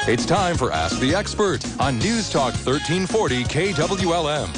It's time for Ask the Expert on News Talk 1340 KWLM.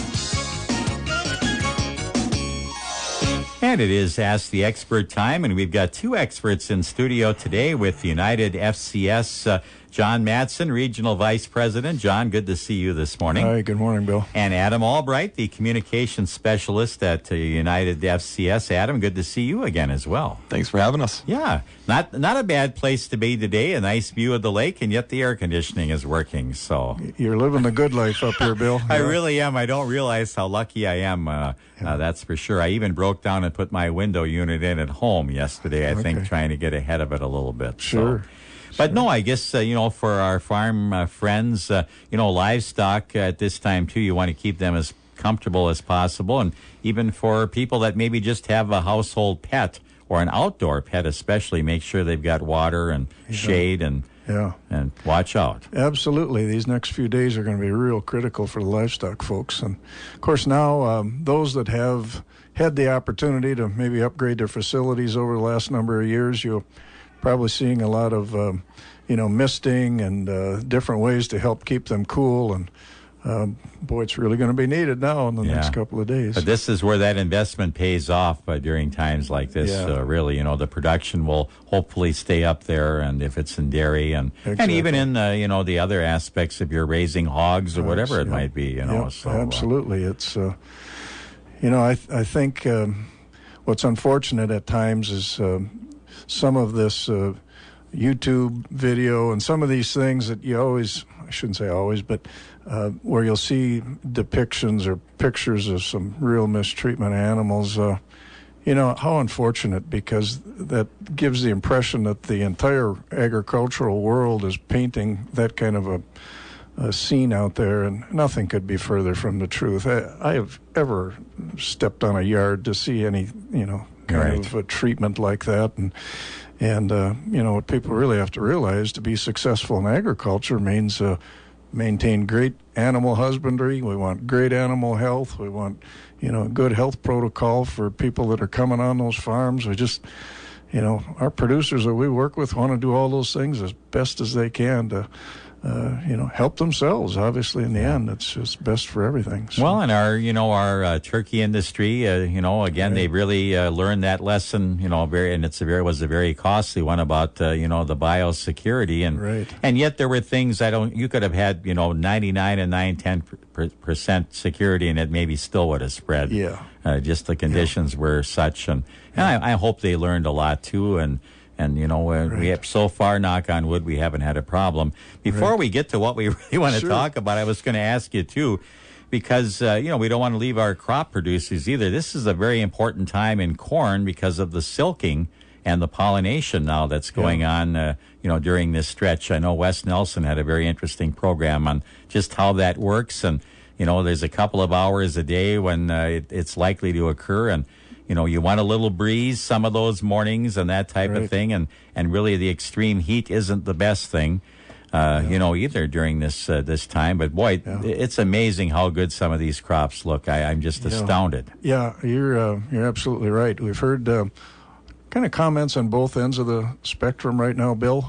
And it is Ask the Expert time, and we've got two experts in studio today with United FCS, John Madsen, Regional Vice President. John, good to see you this morning. Hi, good morning, Bill. And Adam Ulbricht, the Communications Specialist at United FCS. Adam, good to see you again as well. Thanks for having us. Yeah, not a bad place to be today, a nice view of the lake, and yet the air conditioning is working. So you're living the good life up here, Bill. I really am. I don't realize how lucky I am. That's for sure. I even broke down and put my window unit in at home yesterday, I think, trying to get ahead of it a little bit. Sure. So. But no, I guess, for our farm friends, livestock at this time, too, you want to keep them as comfortable as possible. And even for people that maybe just have a household pet or an outdoor pet especially, make sure they've got water and shade and watch out. Absolutely. These next few days are going to be real critical for the livestock folks. And, of course, now those that have had the opportunity to maybe upgrade their facilities over the last number of years, you'll probably seeing a lot of, misting and different ways to help keep them cool. And, it's really going to be needed now in the next couple of days. But this is where that investment pays off during times like this. Really, the production will hopefully stay up there, and if it's in dairy and even in, the other aspects if you're raising hogs or whatever it might be, So, absolutely. It's, I think what's unfortunate at times is some of this YouTube video and some of these things that you always, I shouldn't say always, but where you'll see depictions or pictures of some real mistreatment of animals, how unfortunate, because that gives the impression that the entire agricultural world is painting that kind of a scene out there, and nothing could be further from the truth. I have ever stepped on a yard to see any, kind of a treatment like that. And what people really have to realize, to be successful in agriculture means maintain great animal husbandry. We want great animal health. We want, a good health protocol for people that are coming on those farms. We just, our producers that we work with want to do all those things as best as they can to help themselves. Obviously, in the end, it's just best for everything. So. Well, and our turkey industry, they really learned that lesson, was a very costly one about, the biosecurity. And yet there were things you could have had, 99 and 10% security, and it maybe still would have spread. Just the conditions were such. And I hope they learned a lot, too. And we have, so far, knock on wood, we haven't had a problem. Before we get to what we really want to talk about, I was going to ask you, too, because, we don't want to leave our crop producers either. This is a very important time in corn because of the silking and the pollination now that's going on, during this stretch. I know Wes Nelson had a very interesting program on just how that works. And, there's a couple of hours a day when it's likely to occur. And, you want a little breeze some of those mornings and that type of thing. And really the extreme heat isn't the best thing, either during this time. But, boy, it's amazing how good some of these crops look. I'm just astounded. Yeah, you're absolutely right. We've heard kind of comments on both ends of the spectrum right now, Bill.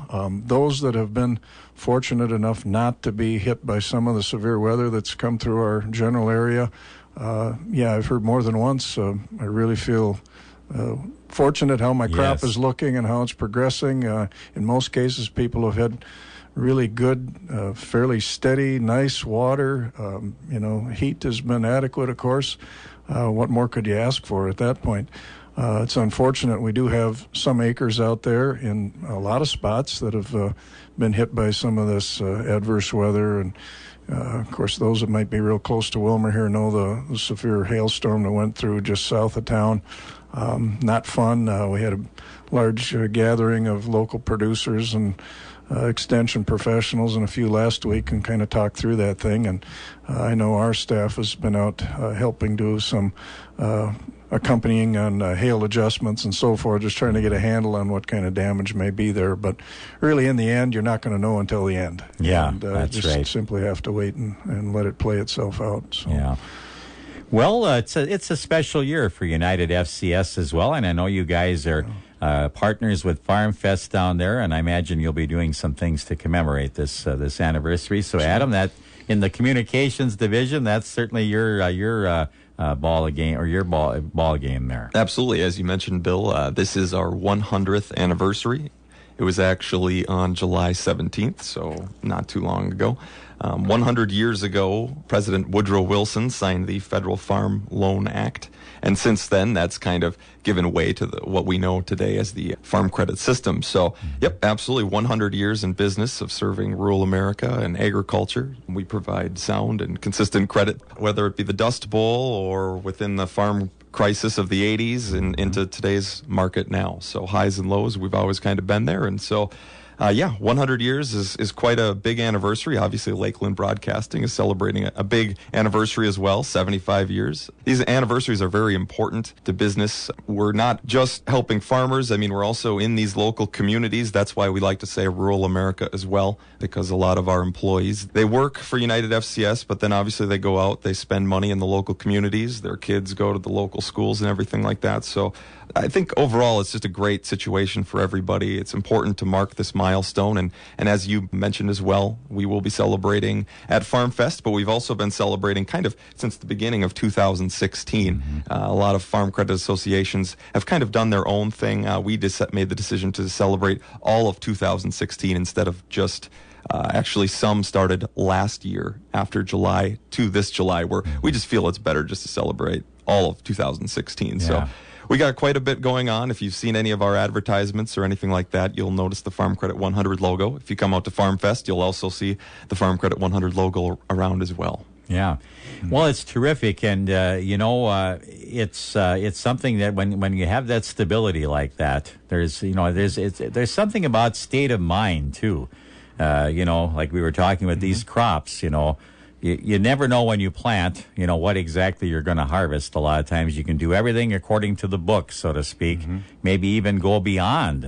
Those that have been fortunate enough not to be hit by some of the severe weather that's come through our general area, I've heard more than once. I really feel fortunate how my crop is looking and how it's progressing. In most cases, people have had really good, fairly steady, nice water. Heat has been adequate, of course. What more could you ask for at that point? It's unfortunate. We do have some acres out there in a lot of spots that have been hit by some of this adverse weather. And of course, those that might be real close to Wilmer here know the severe hailstorm that went through just south of town. Not fun. We had a large gathering of local producers and extension professionals and a few last week and kind of talk through that thing. And I know our staff has been out helping do some accompanying on hail adjustments and so forth, just trying to get a handle on what kind of damage may be there. But really, in the end, you're not going to know until the end. Yeah, and, that's just right. Simply have to wait and let it play itself out. So. Yeah. Well, it's a special year for United FCS as well, and I know you guys are partners with Farmfest down there, and I imagine you'll be doing some things to commemorate this anniversary. So, Adam, that in the communications division, that's certainly your ball game there. Absolutely, as you mentioned, Bill. This is our 100th anniversary. It was actually on July 17th, so not too long ago. 100 years ago, President Woodrow Wilson signed the Federal Farm Loan Act. And since then, that's kind of given way to what we know today as the farm credit system. So, yep, absolutely 100 years in business of serving rural America and agriculture. We provide sound and consistent credit, whether it be the Dust Bowl or within the farm crisis of the 80s and into today's market now. So highs and lows, we've always kind of been there. And so, 100 years is quite a big anniversary. Obviously, Lakeland Broadcasting is celebrating a big anniversary as well, 75 years. These anniversaries are very important to business. We're not just helping farmers. I mean, we're also in these local communities. That's why we like to say rural America as well, because a lot of our employees, they work for United FCS, but then obviously they go out, they spend money in the local communities. Their kids go to the local schools and everything like that. So I think overall it's just a great situation for everybody. It's important to mark this milestone. And as you mentioned as well, we will be celebrating at Farmfest, but we've also been celebrating kind of since the beginning of 2016. A lot of farm credit associations have kind of done their own thing. We just made the decision to celebrate all of 2016 instead of just actually some started last year after July to this July, where we just feel it's better just to celebrate all of 2016. Yeah. So we got quite a bit going on. If you've seen any of our advertisements or anything like that, you'll notice the Farm Credit 100 logo. If you come out to Farmfest, you'll also see the Farm Credit 100 logo around as well. Yeah, well, it's terrific, and it's something that when you have that stability like that, there's something about state of mind too. Like we were talking with these crops, you never know when you plant, what exactly you're going to harvest. A lot of times you can do everything according to the book, so to speak, maybe even go beyond,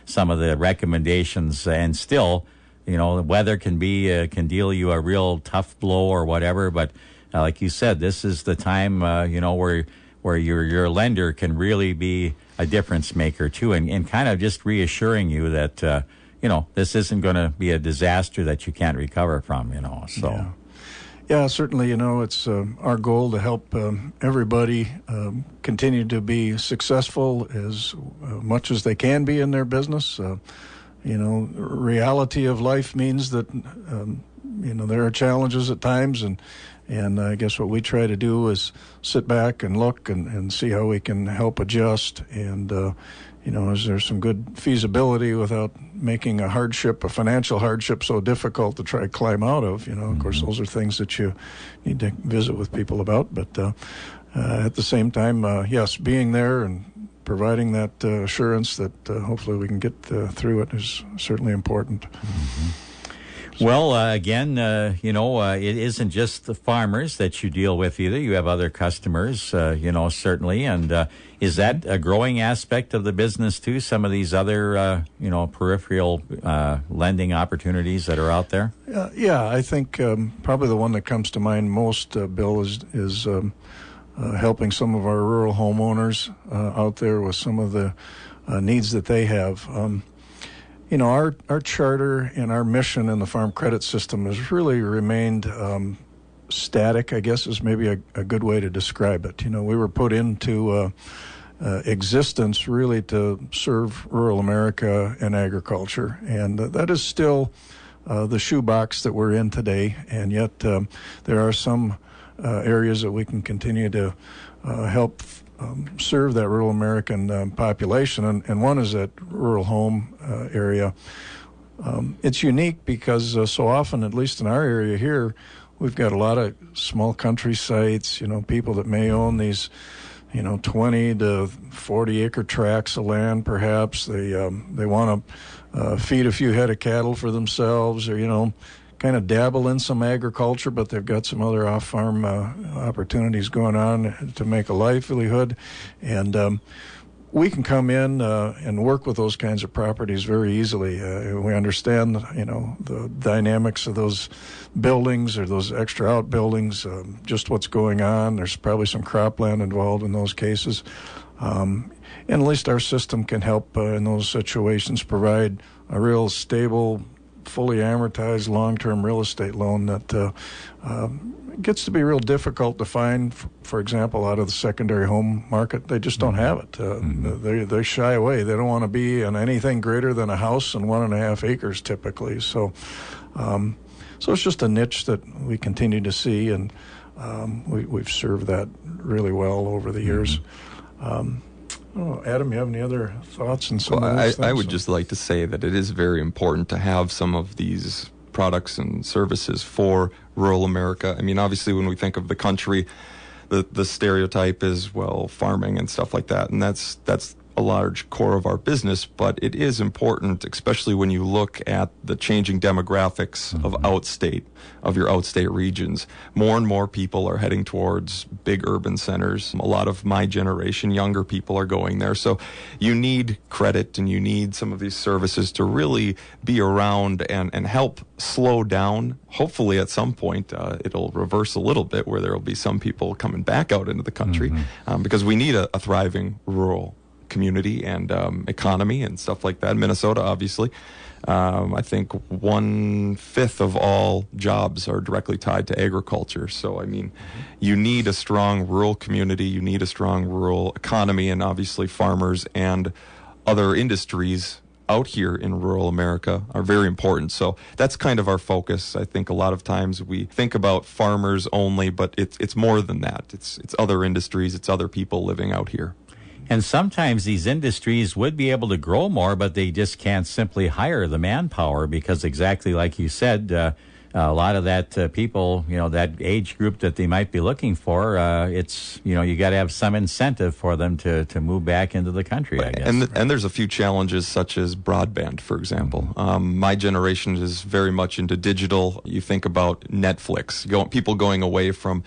some of the recommendations, and still, the weather can deal you a real tough blow or whatever. But like you said, this is the time, where your lender can really be a difference maker too, and kind of just reassuring you that, this isn't going to be a disaster that you can't recover from, so. Yeah. Yeah, certainly, it's our goal to help everybody continue to be successful as much as they can be in their business. Reality of life means that, there are challenges at times, and I guess what we try to do is sit back and look and see how we can help adjust, and is there some good feasibility without making a financial hardship so difficult to try to climb out of? Of course, those are things that you need to visit with people about. But at the same time, yes, being there and providing that assurance that hopefully we can get through it is certainly important. Well, again, it isn't just the farmers that you deal with either. You have other customers, certainly. And is that a growing aspect of the business too? Some of these other, peripheral lending opportunities that are out there? Yeah, I think probably the one that comes to mind most, Bill, is helping some of our rural homeowners out there with some of the needs that they have. Our charter and our mission in the farm credit system has really remained static, I guess is maybe a good way to describe it. We were put into existence really to serve rural America and agriculture, and that is still the shoebox that we're in today, and yet there are some areas that we can continue to help serve that rural American population, and one is that rural home area. It's unique because so often, at least in our area here, we've got a lot of small country sites, people that may own these, 20 to 40 acre tracts of land perhaps. They want to feed a few head of cattle for themselves, or, kind of dabble in some agriculture, but they've got some other off-farm opportunities going on to make a livelihood. And we can come in and work with those kinds of properties very easily. We understand, the dynamics of those buildings or those extra outbuildings, just what's going on. There's probably some cropland involved in those cases. And at least our system can help in those situations, provide a real stable, fully amortized long-term real estate loan that gets to be real difficult to find, for example, out of the secondary home market. They just don't have it. They shy away. They don't want to be in anything greater than a house and 1.5 acres typically. So it's just a niche that we continue to see, and we've served that really well over the years. Adam, you have any other thoughts on some of these things? I would just like to say that it is very important to have some of these products and services for rural America. I mean, obviously, when we think of the country, the stereotype is, well, farming and stuff like that, and that's a large core of our business, but it is important, especially when you look at the changing demographics of your outstate regions. More and more people are heading towards big urban centers. A lot of my generation, younger people, are going there. So you need credit and you need some of these services to really be around and help slow down. Hopefully at some point it'll reverse a little bit, where there will be some people coming back out into the country, because we need a thriving rural community and economy and stuff like that. Minnesota, obviously, I think 1/5 of all jobs are directly tied to agriculture. So, I mean, you need a strong rural community, you need a strong rural economy, and obviously farmers and other industries out here in rural America are very important. So that's kind of our focus. I think a lot of times we think about farmers only, but it's more than that. It's other industries, it's other people living out here. And sometimes these industries would be able to grow more, but they just can't simply hire the manpower, because exactly like you said, a lot of that people, that age group that they might be looking for, it's, you got to have some incentive for them to move back into the country, I guess. And there's a few challenges, such as broadband, for example. My generation is very much into digital. You think about Netflix, people going away from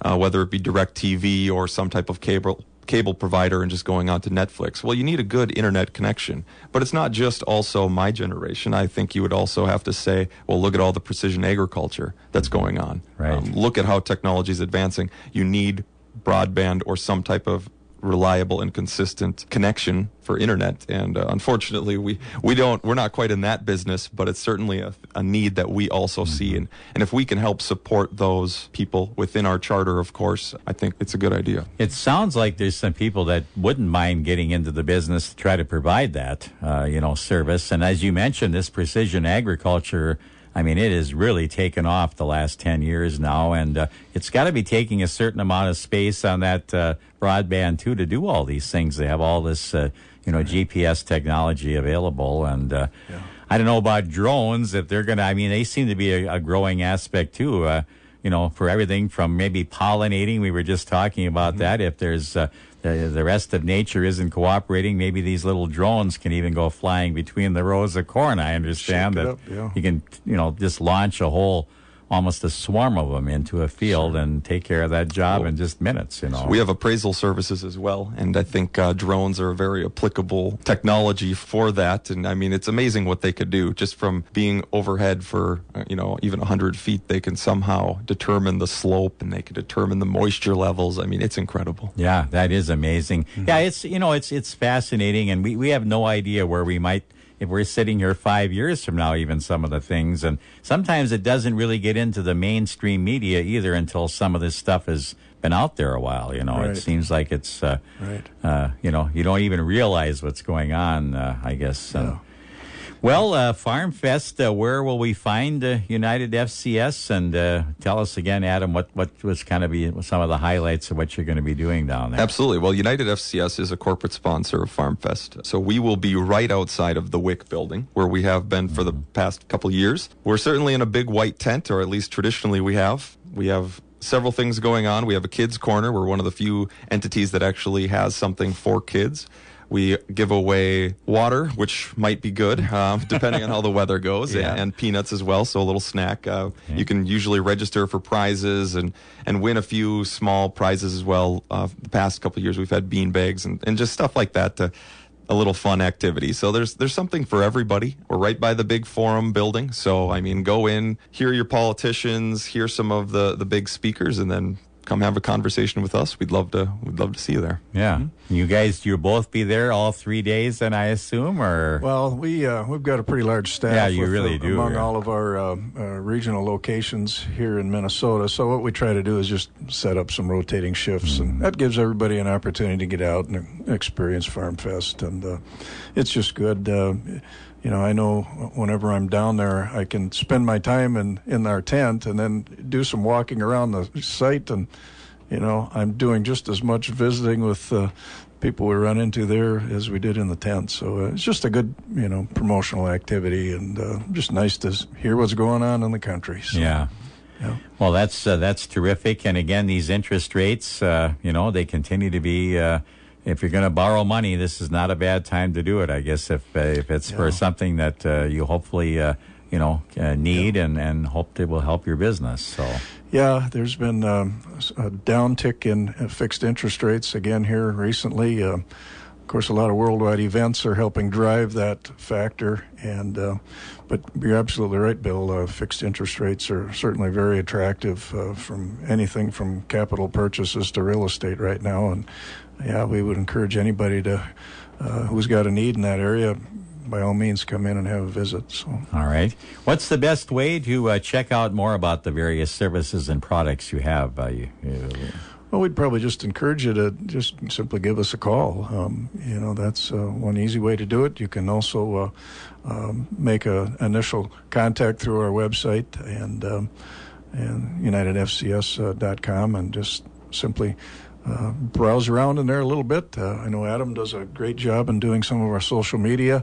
whether it be DirecTV or some type of cable provider and just going on to Netflix. Well, you need a good internet connection. But it's not just also my generation. I think you would also have to say, well, look at all the precision agriculture that's going on. Right. Look at how technology is advancing. You need broadband or some type of reliable and consistent connection for internet, and unfortunately we're not quite in that business, but it's certainly a need that we also see, and if we can help support those people within our charter, of course, I think it's a good idea. It sounds like there's some people that wouldn't mind getting into the business to try to provide that service, and as you mentioned, this precision agriculture, I mean, it has really taken off the last 10 years now, and it's got to be taking a certain amount of space on that broadband, too, to do all these things. They have all this, GPS technology available, and I don't know about drones, if they're going to, I mean, they seem to be a growing aspect, too, for everything from maybe pollinating. We were just talking about that. If there's the rest of nature isn't cooperating, maybe these little drones can even go flying between the rows of corn. I understand that you can, just launch almost a swarm of them into a field and take care of that job in just minutes, We have appraisal services as well, and I think drones are a very applicable technology for that. And I mean, it's amazing what they could do just from being overhead for, even 100 feet. They can somehow determine the slope and they can determine the moisture levels. I mean, it's incredible. Yeah, that is amazing. Yeah, it's fascinating, and we have no idea where we might, if we're sitting here 5 years from now, even some of the things. And sometimes it doesn't really get into the mainstream media either until some of this stuff has been out there a while. Right. It seems like it's, you don't even realize what's going on, I guess. Well, Farmfest, where will we find United FCS? And tell us again, Adam, what was kind of some of the highlights of what you're going to be doing down there? Absolutely. Well, United FCS is a corporate sponsor of Farmfest. So we will be right outside of the WIC building, where we have been for the past couple years. We're certainly in a big white tent, or at least traditionally we have. We have several things going on. We have a kids' corner. We're one of the few entities that actually has something for kids. We give away water, which might be good, depending on how the weather goes, and peanuts as well, so a little snack. You can usually register for prizes and win a few small prizes as well. The past couple of years, we've had bean bags and just stuff like that, a little fun activity. So there's something for everybody. We're right by the big forum building, so, I mean, go in, hear your politicians, hear some of the big speakers, and then come have a conversation with us. We'd love to see you there. Yeah. You guys, you'll both be there all 3 days, then I assume, or? Well, we've got a pretty large staff. Yeah, you really do. Among all of our regional locations here in Minnesota. So what we try to do is just set up some rotating shifts, and that gives everybody an opportunity to get out and experience Farmfest, and it's just good. I know whenever I'm down there, I can spend my time in our tent and then do some walking around the site, and I'm doing just as much visiting with people we run into there as we did in the tent. So it's just a good, promotional activity, and just nice to hear what's going on in the country. So, yeah. Well, that's terrific. And again, these interest rates, they continue to be. If you're going to borrow money, this is not a bad time to do it. I guess if it's for something that you hopefully need and hope it will help your business. So. Yeah, there's been a downtick in fixed interest rates again here recently. Of course, a lot of worldwide events are helping drive that factor. But you're absolutely right, Bill. Fixed interest rates are certainly very attractive from anything from capital purchases to real estate right now. And yeah, we would encourage anybody who's got a need in that area, by all means, come in and have a visit. So. All right. What's the best way to check out more about the various services and products you have? Well, we'd probably just encourage you to just simply give us a call. That's one easy way to do it. You can also make an initial contact through our website and UnitedFCS.com, and just simply browse around in there a little bit. I know Adam does a great job in doing some of our social media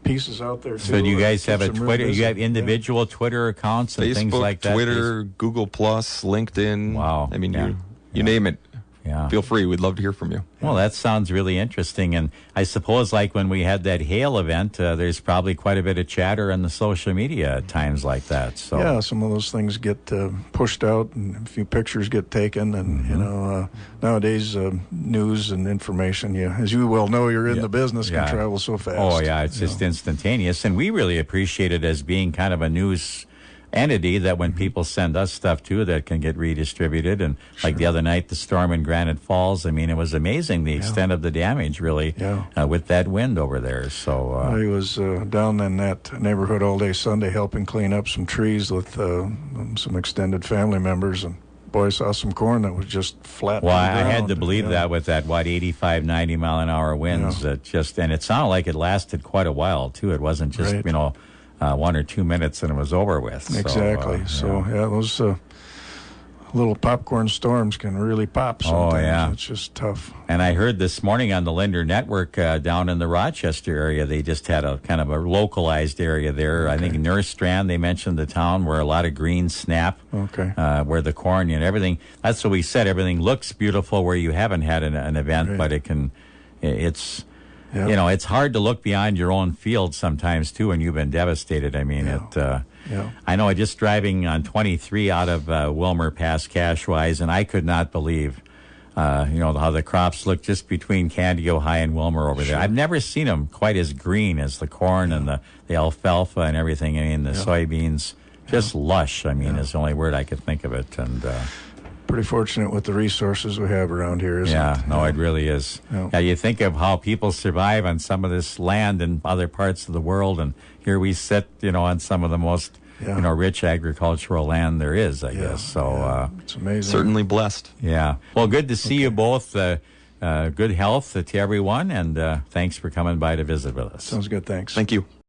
pieces out there too. So do you guys have a Twitter? You have individual Twitter accounts and Facebook, things like that? Twitter, Google Plus, LinkedIn. Wow. I mean, you name it. Yeah. Feel free. We'd love to hear from you. Well, that sounds really interesting. And I suppose like when we had that hail event, there's probably quite a bit of chatter on the social media at times like that. So yeah, some of those things get pushed out and a few pictures get taken. And, nowadays news and information, as you well know, you're in the business, can travel so fast. Oh, yeah, it's just instantaneous. And we really appreciate it as being kind of a news entity that when people send us stuff too, that can get redistributed. And like the other night, the storm in Granite Falls, I mean, it was amazing the extent of the damage really with that wind over there. So I was down in that neighborhood all day Sunday helping clean up some trees with some extended family members, and boy, I saw some corn that was just flat. Well, I had to believe that with that 85, 90 mile an hour winds that and it sounded like it lasted quite a while too. It wasn't just 1 or 2 minutes and it was over with. Exactly. So those little popcorn storms can really pop sometimes. Oh, yeah. It's just tough. And I heard this morning on the Linder Network down in the Rochester area, they just had a kind of a localized area there. Okay. I think Nerstrand, they mentioned the town where a lot of green snap, where the corn and everything. That's what we said. Everything looks beautiful where you haven't had an event, but it's... Yep. It's hard to look beyond your own field sometimes, too, when you've been devastated. I mean, I know just driving on 23 out of Wilmer past Cashwise, and I could not believe, how the crops look just between Candio High and Wilmer over there. I've never seen them quite as green as the corn and the alfalfa and everything. I mean, the soybeans, just lush, I mean, is the only word I could think of it. And pretty fortunate with the resources we have around here, isn't it? No, it really is. Yeah, you think of how people survive on some of this land in other parts of the world, and here we sit, on some of the most, rich agricultural land there is, I guess. So it's amazing. Certainly blessed. Yeah. Well, good to see you both. Good health to everyone, and thanks for coming by to visit with us. Sounds good. Thanks. Thank you.